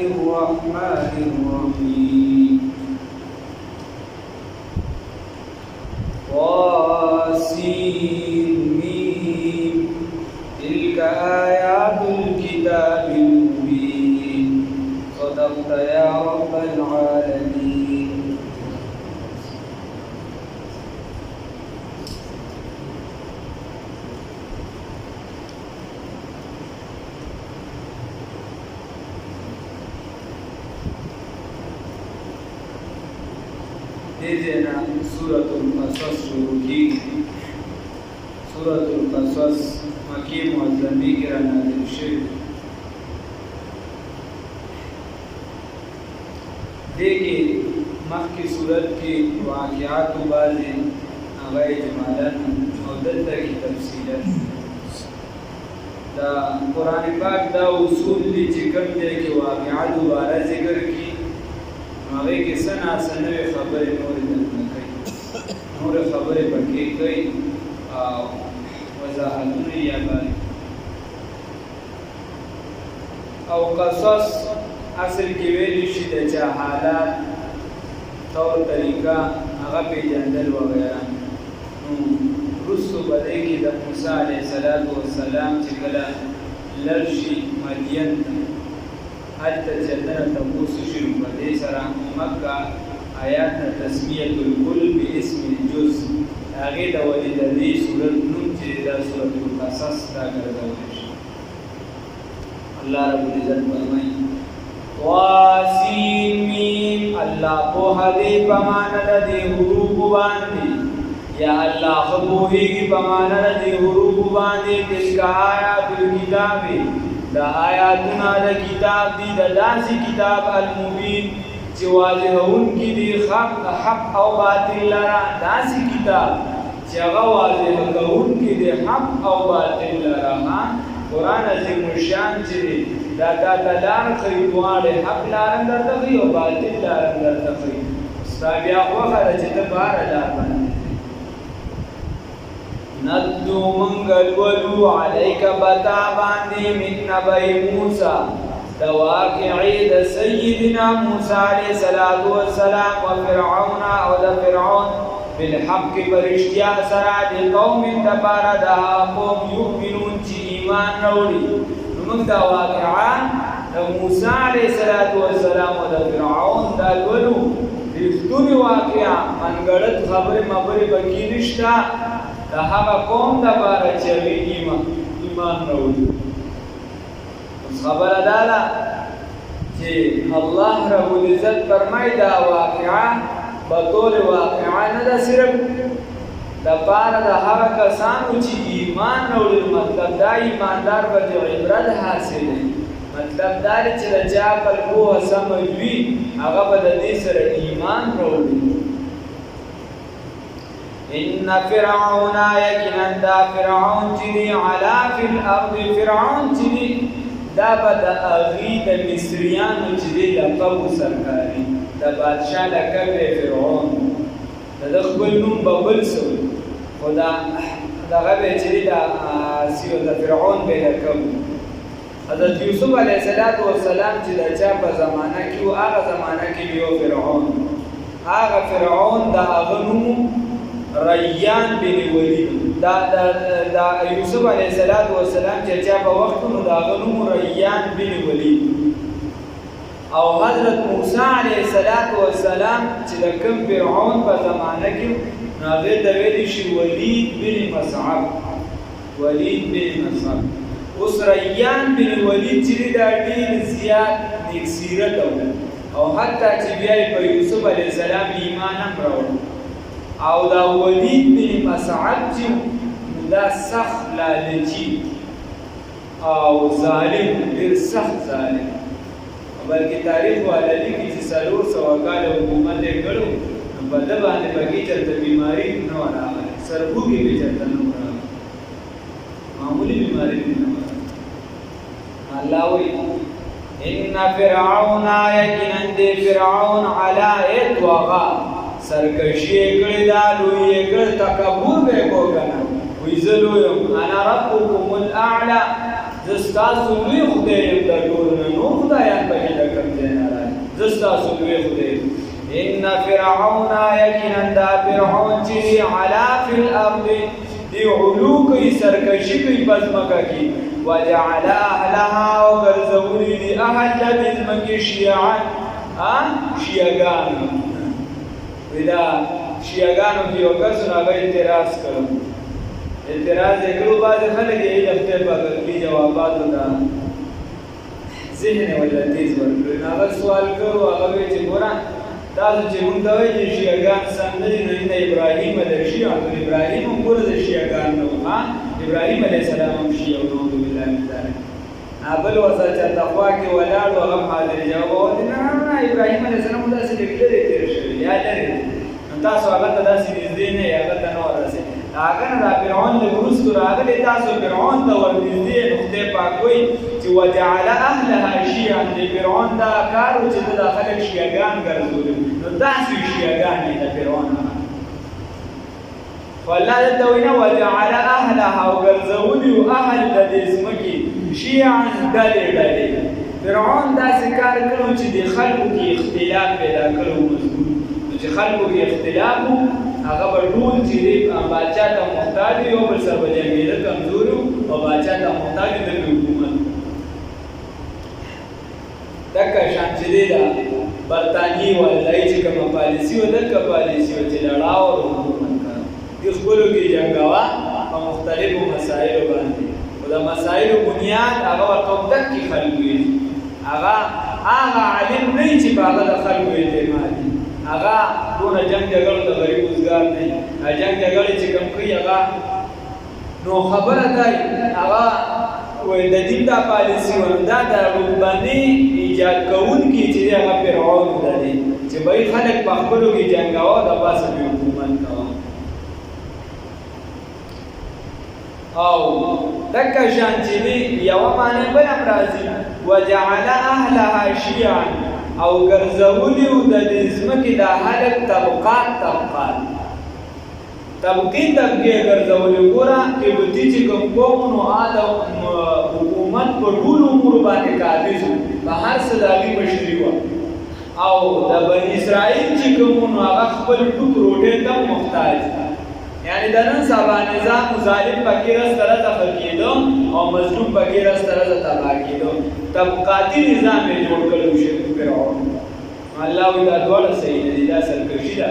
الرحمن الرحيم طاسيم تلك آيات الكتاب المبين صدقت يا رب العالمين. دینا سورة القصص شروع کی. سورة القصص مکی معظمی کی را نازل شوی. دیکھیں مخی صورت کی واقعات و بعضی آغای جمالات او دلتا کی تفصیلات دا قرآن پاک دا اصول لی چکم دے کی واقعات و بارا ذکر کی آغای کی سنا سنوی خبر نور دلتا کئی نور خبر پکی کئی وضاحتون یا باری او قصص اصل کې ویلی شي د چا حالات طور طریقہ هغه پیژندل وغیرہ نو رسو بده کې د موسی علیه السلام چې کله لرشي مدین حتی چندنه تپوسو شروع په دې سره مکه آیات تسمیه الکل باسم الجز هغې د ولې د دې صورت نوم چې دا سورة القصص دا ګرځولی شي. الله رب العزت فرمایي واسمین اللہ پوہا دے پمانا دے حروف باندے یا اللہ خبوہی کی پمانا دے حروف باندے تلک آیات الکتاب دا آیاتنا دا کتاب دی دا داسی کتاب المبین چی واضح ان کی دی حق او باطل لرا داسی کتاب چی اغا واضح ان کی دی حق او باطل لرا قرآن عظیم الشان چی دا لار خی دواره حق لارن در تخی و باطل لارن در تخی استابیا وخد چه بار لار بنده ندو منگل ولو علیک بتا باندی من نبی موسیٰ دا واقعی دا سیدنا موسیٰ علیہ السلام و فرعون او دا فرعون بالحق برشتیا سرا دی قوم دبارا دا قوم یؤمنون چی ایمان روڑی نمک دا واقعان دا موسیٰ علیہ السلام و دا فرعون دا لولو رفتونی واقعان منگڑت خبر مبری بکی نشتا دا حقا قوم دا بارا چوی ایمان روڑی اس خبر دالا چی اللہ رب العزت فرمائی دا واقعان بطور واقعان دا صرف دا پارا دا هغه کسانو چې ایمان راوړي مطلب دا ایماندار به د عبرت حاصل وي مطلب دا چې د چا عقل پوهه سمه وي هغه به د دې سره ایمان راوړي. ان فرعون یقینا دا فرعون چې دی علا فی الارض فرعون چې دی دا به د هغې د مصریانو چې دی لقب سرکاري د بادشاه لقب فرعون د خپل نوم به بل څه وي خو دغه به چې دی د فرعون به لقب حضرت یوسف علیه السلام چې د چا په زمانه کې و هغه زمانه کې یو فرعون هغه فرعون د هغه نوم ریان بن ولید دا یوسف علیه السلام چې چا په وخت نو د هغه نوم ریان بن ولید او حضرت موسی علیه السلام چې د کوم فرعون په زمانه کې هغه د ویل شي ولید بن مصعب اوس ریان بن ولید چې دا ډیر زیات نیک سیرت او حتی چې بیا په یوسف علیه السلام ایمان هم راوړ او دا ولید بن مصعب چې دا سخت لالچي او ظالم ډیر سخت ظالم بلکې تاریخ والا لیکي چې 400 کاله حکومت یې کړو په ده باندې پکې چېرته بیماري نه وه راغلې سربوږي به چېرته نه وه راغلې معمولي بیماري نه وه الله وایي ان فرعون یقینا دی فرعون علا طغا سرکشي یې کړې ده لوی یې کړ تکبر به یې کو که نه وایي زه لوی یم انا ربکم الاعلی زه ستاسو لوی خدای یم د ټولو نه نور خدایان پکې د کوم ځای نه راځي زه ستاسو لوی خدای یم ان فرعون یقینا دا فرعون چې علا فی الارض دی علو کوي سرکشي کوي په ځمکه کې وجعل اهلها وګرځولي دي اهل د ځمکې شیعان شیعګان ودا شیعګانو کې یو کس هغه اعتراض کړو اعتراض یې کړو بعضې خلک یې دفتر په کې جوابات ودا ذهن ولا تیز ورکړي هغه سوال کړو هغه وی چې ګوره تاسو چې مونږ ته وایي چې شیعګان سم نه دي نو د ابراهیم علیه السلام ابراهیم هم ګوره د شیعګان نه و ابراهیم علیه السلام هم شیعه و نعوذ بالله من ذلک بل ورسره چې تقوا کې ولاړ و هغه حاضر جواب وایي نه ابراهیم علیه السلام داسې لږ لرې تېر شوی یا لرې نو تاسو هغه ته داسې نږدې نه یې هغه ته نه ورسېد هغه نه دا فرعون له وروستو راغلی تاسو فرعون ته ورنږدې نو خدای پاک وایي چې وجعل اهلها شیعا د فرعون دا کار و چې دا خلک شیعګان ګرځولي نو داسې شیعګان یې د فرعون خو الله دلته وایي نه وجعل اهلها وګرځولي اهل د دې ځمکې شیعا ډلې ډلې فرعون داسې کار کړو چې د خلکو کې اختلاف پیدا کړو مضبوط چې خلکو کې اختلاف هغه به ټول چې باچا ته محتاج یو بل سره به جنګېده کمزور او باچا ته محتاج د حکومت دکه شان چې دی دا برطانیې والدایي چې کومه پالیسي وه دکه پالیسي وه چې لړاو او حکومت کړه دې خپلو کې جنګوه په مختلفو مسایلو باندې خو د مسایلو بنیاد هغه ورته دکې خلکو یې هغه عالم نه وي چې په هغه د خلکو اعتماد وي هغه دونه جنګ جګړو ته غریب روزګار نه وي جنګ جګړې چې کوم کوي هغه نو خبره کوي هغه وایي د دین دا پالیسي وه دا د روحباني ایجاد کوونکي چې دی هغه فرعون ده دی چې به خلک په خپلو کې جنګاوه د پاسه بې حکومت کوه او دکه شان چې دی یوه معنی بل هم راځي وجعل اهلها شیعا او ګرځولي و د دې ځمکې دا خلک طبقات طبقې ګرځولي ګوره قبطي چې کوم قوم نو حکومت په ټولو امورو باندې قابض و په هر څه د هغوی مشري وه او د بني اسرائیل چې کوم نو هغه خپل ټوک روټۍ ته محتاج یعنی د نن سبا نظام ظالم پکې رسته رسه کېده او مظلوم پکې رسته رسه تباه کېده طبقاتي نظام یې جوړ کړی و شرک فرعون الله وایي دا دواړه صحیح نه دي دا سرکشي ده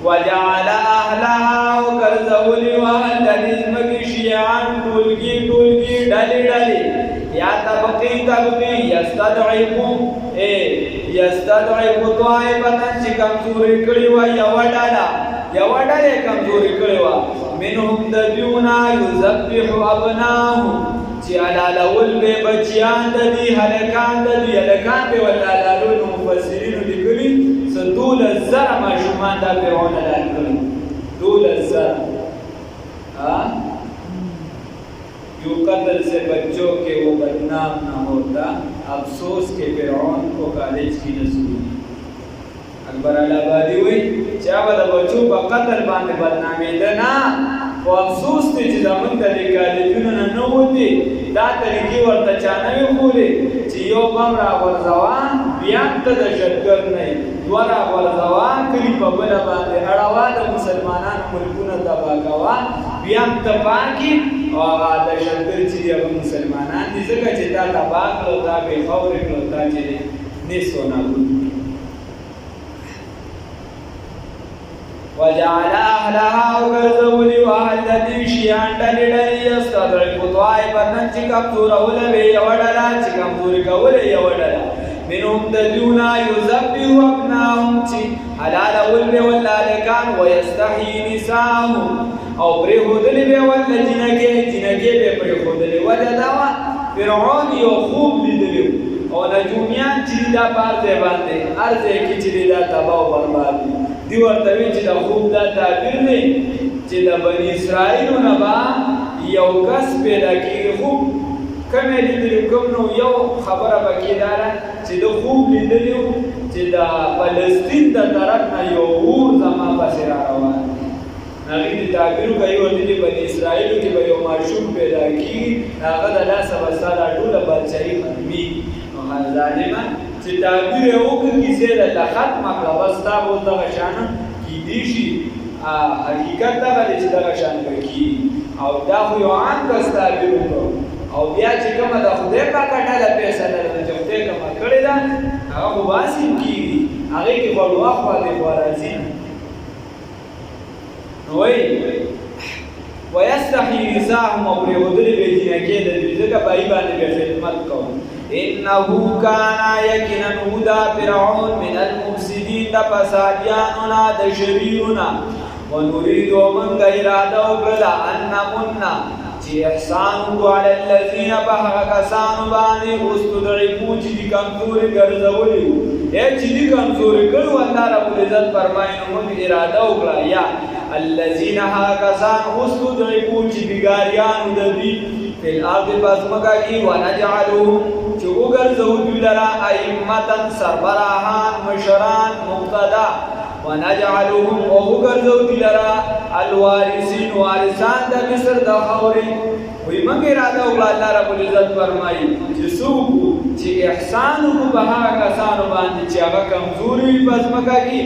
وجعل اهلها وګرځولي و اهل د دې ځمکې شیعان ټولګي ډلې یا طبقې یستضعف طائفة چې کمزوري کړې وه یوه ډله کمزوري کړې وه منهم د دوی یذبح ابناهم چې حلالول به بچیان د دې هلکان به ورته حلالول نو مفسرینو لیکلي څه 12,000 ماشومان دا فرعون حلال کړي 12,000 یو قتل سے بچوں کے وہ بدنام نہ ہوتا افسوس کے فرعون کو کالج کی نسولی اکبر آبادی وی چې هغه د بچو په قتل باندې بدنامېده نه خو افسوس دی چې زموږ ته د کالجونو نه نه وتې دا طریقې ورته چا نه وي ښولې چې یو بم راغورځوه بیا هم ته دهشتګرد نه یې دوه راغورځوه کلي په بله باندې اړوه د مسلمانانو ملکونه تباه کوه بیا هم ته پاکې او هغه دهشتګرد چې دي هغه مسلمانان دي ځکه چې تا تباه کړو تا بېخوره کړو تا چې دی نیست و نابود وجعل اهلها وګرځولي و اهل د دې شیعان ډلې یستضعف طائفة چې کمزوروله وي یوه ډله چې کمزوري کوله یوه ډله منهم د دوی نه یذبح ابناهم چې حلالول به ورته هلکان ویستحیي نساءهم او پرېښودلې به ورته جینکې به پرېښودلې وجه دا وه فرعون یو خوب لیدلی او نجومیان چې دي دا په هر ځای باندې هر ځای کې چې دي دا تباه او برباد دي دی ورته وی چې د خوب دا تعبیر دی چې د بني اسرائیلو نه به یو کس پیدا کېږي خوب کوم یې لیدلي کوم نو یو خبره به کېدا ده چې د خوب لیدلي و چې د فلسطین د طرف نه یو اور زما پسې را روان دی هغې د تعبیر کوي ورته د بني اسرائیلو کې به یو ماشوم پیدا کېږي هغه د لاسه به ستا دا ټوله بادشاهي ختمېږي نو ظالمه چې تعبیر یې وکړي کیسې درته ختمه کړه بس تا به اوس دغه شانه کیدی شي حقیقت دغه دی چې دغه شان به کېږي او دا خو یو عام کس تعبیر وکړو او بیا چې کومه د خدای پاکه ډله فیصله ده چې خدای کومه کړې ده هغه خو باسي کېږي هغې کې به وخت باندې خو راځي نو وایي ویستحیي نساءهم او پرېښودلې به یې جینه کېدلې ځکه په هغې باندې به خدمت کوو انه کان یقینا هو دا فرعون من المفسدین د فسادیانو نه د شریرونه ونريد ومنګ اراده وکړه ان نمنا چې احسان وکړو علی الذین بهغه کسانو باندې استضعفوا چې دي کمزوري ګرځولي وو چې دي کمزوري کړو الله رب العزت فرمایي نو موږ اراده وکړه یا الذین هغه کسان استضعفوا چې بګاریانو د دې په الارض پسمکا کې ونجعلهم چې وګرځو دوی لرا ائمه سربراهان مشران مقتدا ونجعلهم وګرځو دوی لرا الوارثین وارثان د مصر د خاورې وي موږ اراده وکړه الله رب العزت فرمایي چې څوک چې احسان وکړو په هغه کسانو باندې چې هغه کمزوري پسمکا کې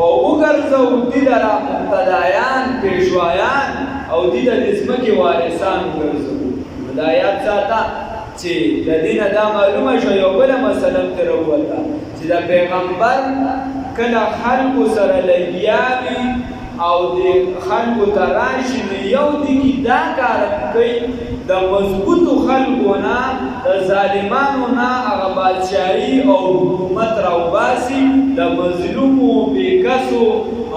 او وګرځو دوی لرا مقتدایان پیشوایان او دوی د ځمکې وارثان وګرځو دا یاد ساته چې د دینه دا معلومه شو یو بله مسله ترې ووته چې د پیغمبر کله خلکو سره لګیا وي او د خلکو ته راشي نو یو دی کې دا کار کوي د مضبوطو خلکو نه د ظالمانو نه هغه بادشاهي او حکومت راوباسي د مظلومو بېکسو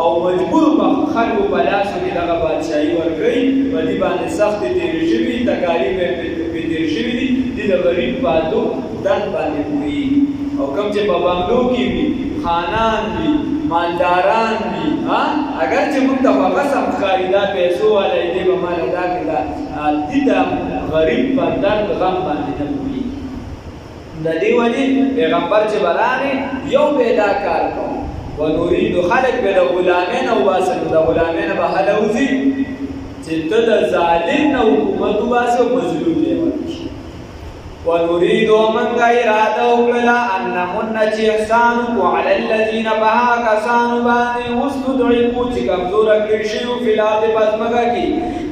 او مجبورو خلکو په لاسو کې دغه بادشاهي ورکوي په دې باندې سختې تېرې شوي تکالیف یې پرې تېر شوي دي دې د غریب پاتو درد باندې پوهېږي او کوم چې په بنګلو کې وي خانان وي مالداران وي اگر چې موږ ته په قسم ښکاري دا پیسو والا دې به مال ادا کړي دې د غریب په درد غم باندې نه پوهېږي د دې وجې پیغمبر چې به راغی یو به دا کار کوو ونريد خلق به د غلامین او باسل د غلامین به هلوزي چې ته د ظالم نه حکومت وباسې او مظلوم دی ورکړي ونريد ومنګ اراده وکړله ان نمن چې احسان وکړو علی الذین په هغه کسانو باندې استضعفوا چې کمزوره کړي شوي فی الارض په ځمکه کې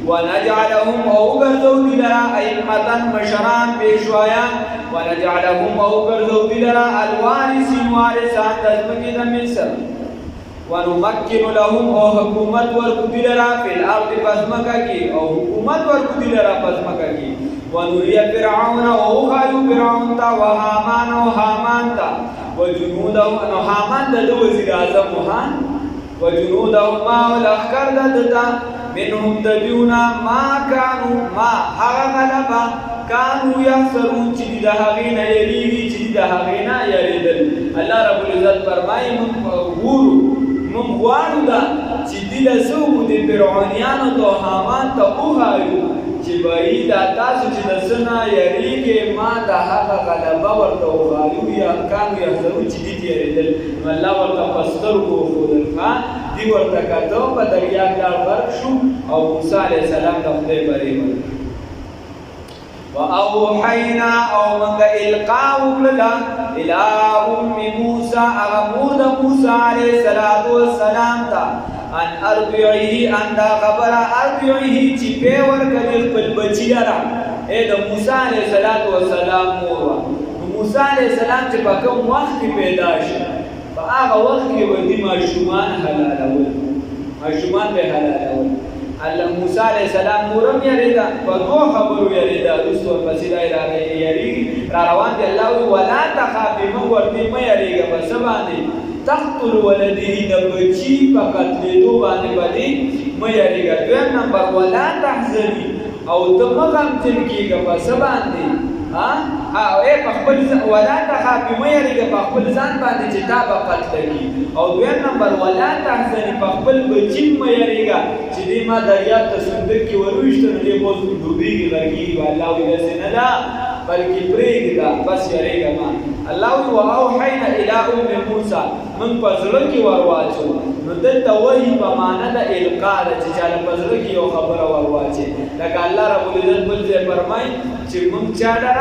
ونجعلهم او وګرځو دوی لره ائمة مشران پیشوایان ونجعلهم او وګرځو دوی لره الوارثین وارثان د ځمکې د مصر ونمکن لهم او حکومت ورکړو دوی لره فی الارض په ځمکه کې او حکومت ورکړو دوی لره په ځمکه کې ونري فرعون وخالو فرعون تا وهامان وهامان تا وجنوده نو هامان د وزیر اعظم وهان وجنوده ما والاخكر دتا منهم دجونا ما كانوا ما غلبا كانوا يحسرون چې د هغې نه یریږي چې د هغې نه یریدل الله رب العزت فرمایي موږ غواړو دا چې دې له څه وکړو د فرعونیانو ته هامان ته وښایو چې بهي دا تاسو چې د څه نه یریږئ ما د هغه غلبه ورته وښایو یا کانو یحذرون چې دې تېرېدل نو الله ورته په سترګو وښودل دې ورته کتو په دریاب لاړ غرق شو او موسی علیه السلام د خدای برې ورکړه واوحینا او موږ القا وکړله الی ام موسی هغه مور د موسی علیه السلام ته ان ارضعه ان دا خبره ارضعه چې پی ورکړي خپل بچي لره د موسی علیه السلام مور وه نو موسی علیه السلام چې په کوم وخت کې پیدا شي په هغه وخت کې به دې ماشومان حلالول ماشومان به حلالول الله موسی علیه السلام مورم یریده په دوه خبرو یریده وروسته ورپسې دا یریږي را روان دي الله وایي ولا تخافي موږ ورته مه یریږه په څه باندې تقتل ولده د بچي په قتلېدو باندې باندې مه یریږه دویم نمبر ولا تحزني او ته مه غمجن کېږه په څه باندې په خپل ولا تخافي مه یریږه په خپل ځان باندې چې تا به قتله کړي او دویم نمبر ولا تحزني په خپل بچي مه یریږه چې دې ما دریاب ته صندوق کې ورویشته نو دې اوس ډوبېږي غرقېږي الله وایي داسې نه ده بلکې پرېږده بس یریږه ما. الله وی واوحینا الی ام موسی من په زړه کې ورواچو. نو دلته وحی په معنا د القا ده چې چاله په زړه کې یو خبره ورواچي. لکه الله رب العزت بل ځای فرمایي چې موږ چاله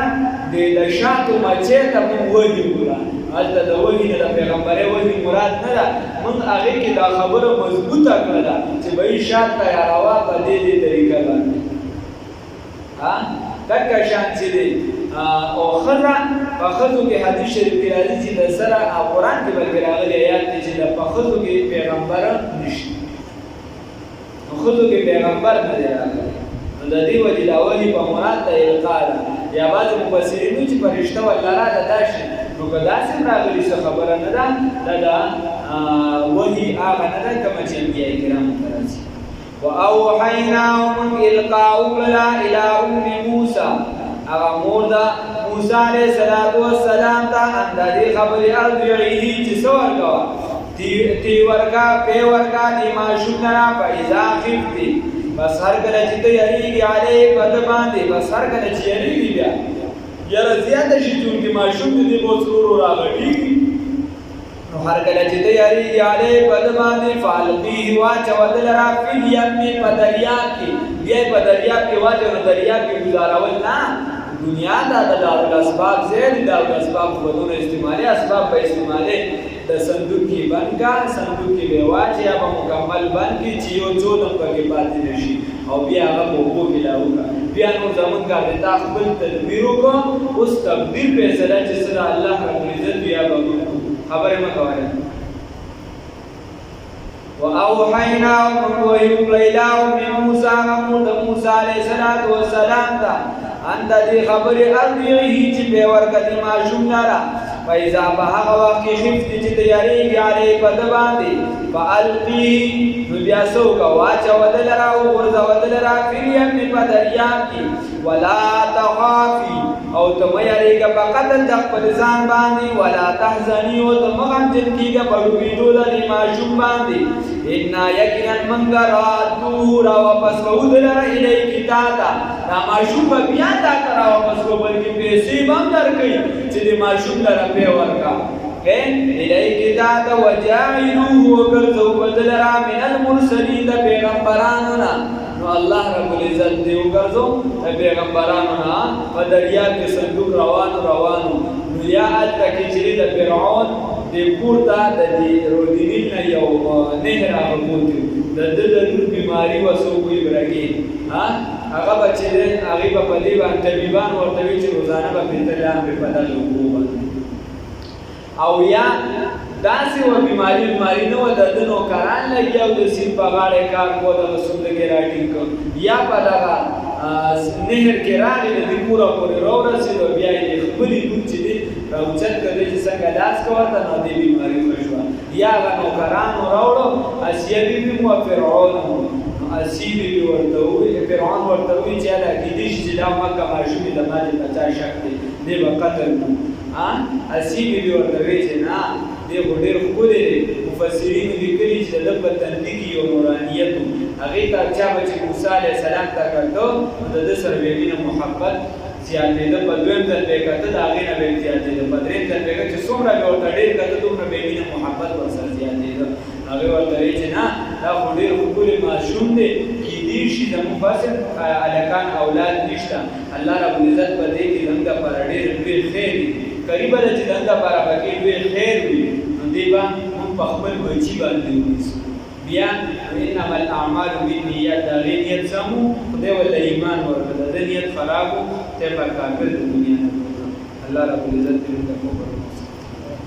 د شاتو مچې ته موږ وحی وکړه. هلته د وحی نه د پیغمبرۍ وحی مراد نه ده. موږ هغې کې دا خبره مضبوطه کړله چې به یې شات تیاروه په دې طریقه باندې. دکه شان چې دی او ښځه په ښځو کې حدیث شریف کې راځي چې د سره او قرآن کې بلکې راغلی آیات دی چې په ښځو کې پیغمبر نشته. نو ښځو کې پیغمبر نه دی راغلی. نو د دې وجې دا وحي په مراد د القا ده. یا بعضې مفسرین وایي چې فرشته والله ده دا شي. نو که داسې هم راغلي څه خبره نه ده دا د وحي هغه نه ده کومه چې انبیا کرامو ته راځي. واوحینا من القا وکړله الی ام موسی هغه مور ده موسی علیه السلام ته ان د دې خبرې ارجعیه چې څه ورکوه تی ورکا پی ورکا دی ماشوم نه فاذا خفتی بس هر کله چې ته یریږي علیه په ده باندې بس هر کله چې یریږي بیا یاره زیاته شي چونکې ماشوم دې موسرورو راغټېږي. نو هر کله چې ته یریږي علیه په ده باندې فالقیه واچوه ده لره فی الیم په دریاب کې. بیا یې په دریاب کې واچوه نو دریاب کې ګزارول نه. دنیا دا د دارالاسباب ځای دی. دارالاسباب ودونه استعمالي اسباب به استعمالي. د صندوق کې بند کا صندوق کې به واچي یا به مکمل بند کړي چې یو څو دم پکې پاتې نه شي او بیا هغه په اوبو کې راوکړه. بیا نور زمونږ کار دی تا خپل تدبیر وکړه. اوس تقدیر فیصله چې څه د الله رب العزت بیا به خبرې مه کوئ. واوحینا ومن وحی وکړه الی ام موسی مور د موسی علیه السلام ته ان د دې خبرې ارجعیه چې پی ورکړه دې ماشوم لره فاذا په هغه وخت کې خفتې چې ته یریږي علیه په ده باندې فالقیه نو بیا څه وکړه واچوه ده لره وغورځوه ده لره فی الیم په دریاب کې ولا تخافي او ته مه یریږه په قتل د خپل ځان باندې ولا تحزني او ته مه غمجن کېږه په ډوبېدو د دې ماشوم باندې انا یقینا موږ رادوه راواپس کوو ده لره الیکې تا ته. دا ماشوم به بیا تا ته راواپس کوو بلکې پیسې به هم درکوي چې د ماشوم لره پی ورکړه. الیکې تا ته وجاعلوه وګرځوو به ده لره من المرسلین د پیغمبرانو نه. نو الله رب العزت دې وګرځو د پیغمبرانو نه په دریاب کې صندوق روانو. نو یا هلته کې چې د فرعون دې کور ته د رودینیل نه یو نهر هغه پروت و. د ده د لور بیماري وه څوک وایي برګین هغه به چې دی هغې به په دې باندې طبیبان ورته وایي چې روزانه به پنځه لامبې په دغه اوبو باندې. او یا داسې وه بیماري نه وه د ده نوکران لګیا او د سیند په غاړه یې کار کوه دغه څومره راټینګ کړ یا په دغه نهر کې راغی د دې کوره پورې راورسېد او بیا یې خپلې لور چې دی راوچت کړ چې څنګه لاس که ورته نو دې بیماري ښه شوه. یا هغه نوکرانو راوړو اسیه بیبي مو فرعون مو. نو اسیې بیبي ورته وویل فرعون ورته وویل چې هله کېدای شي چې دا مکه ماشوم یې د باندې په چا شک دی دې به قتل کړو. اسیې بیبي ورته وویل چې نه دې خو ډېر ښکلی دی. مفسرینو لیکلي چې د ده په تندي کې یو نورانیت و. هغې ته چا به چې موسی علیه السلام ته کتو د ده سره به یې مینه محبت زیاتېده. په دویم ځل به یې کته د هغې نه به یې زیاتېده. په درېیم ځل به یې چې څومره به ورته ډېر کته دومره به یې مینه محبت ورسره زیاتېده. هغې ورته وایي چې نه دا خو ډېر ښکلی ماشوم دی کېدای شي زموږ فاسد هلکان اولاد نشته. الله رب العزت په دې کې زموږ دپاره ډېر لوی خیر وي. قریبه ده چې زموږ دپاره پکې لوی خیر وي نو دې به موږ په خپل بچي باندې ونیسو. بیا انما الاعمال بالنیات د هغې نیت سم و خدای ورته ایمان ورکړه. د ده نیت خراب و ته پر کافر د دنیا نه الله رب العزت دې موږ ته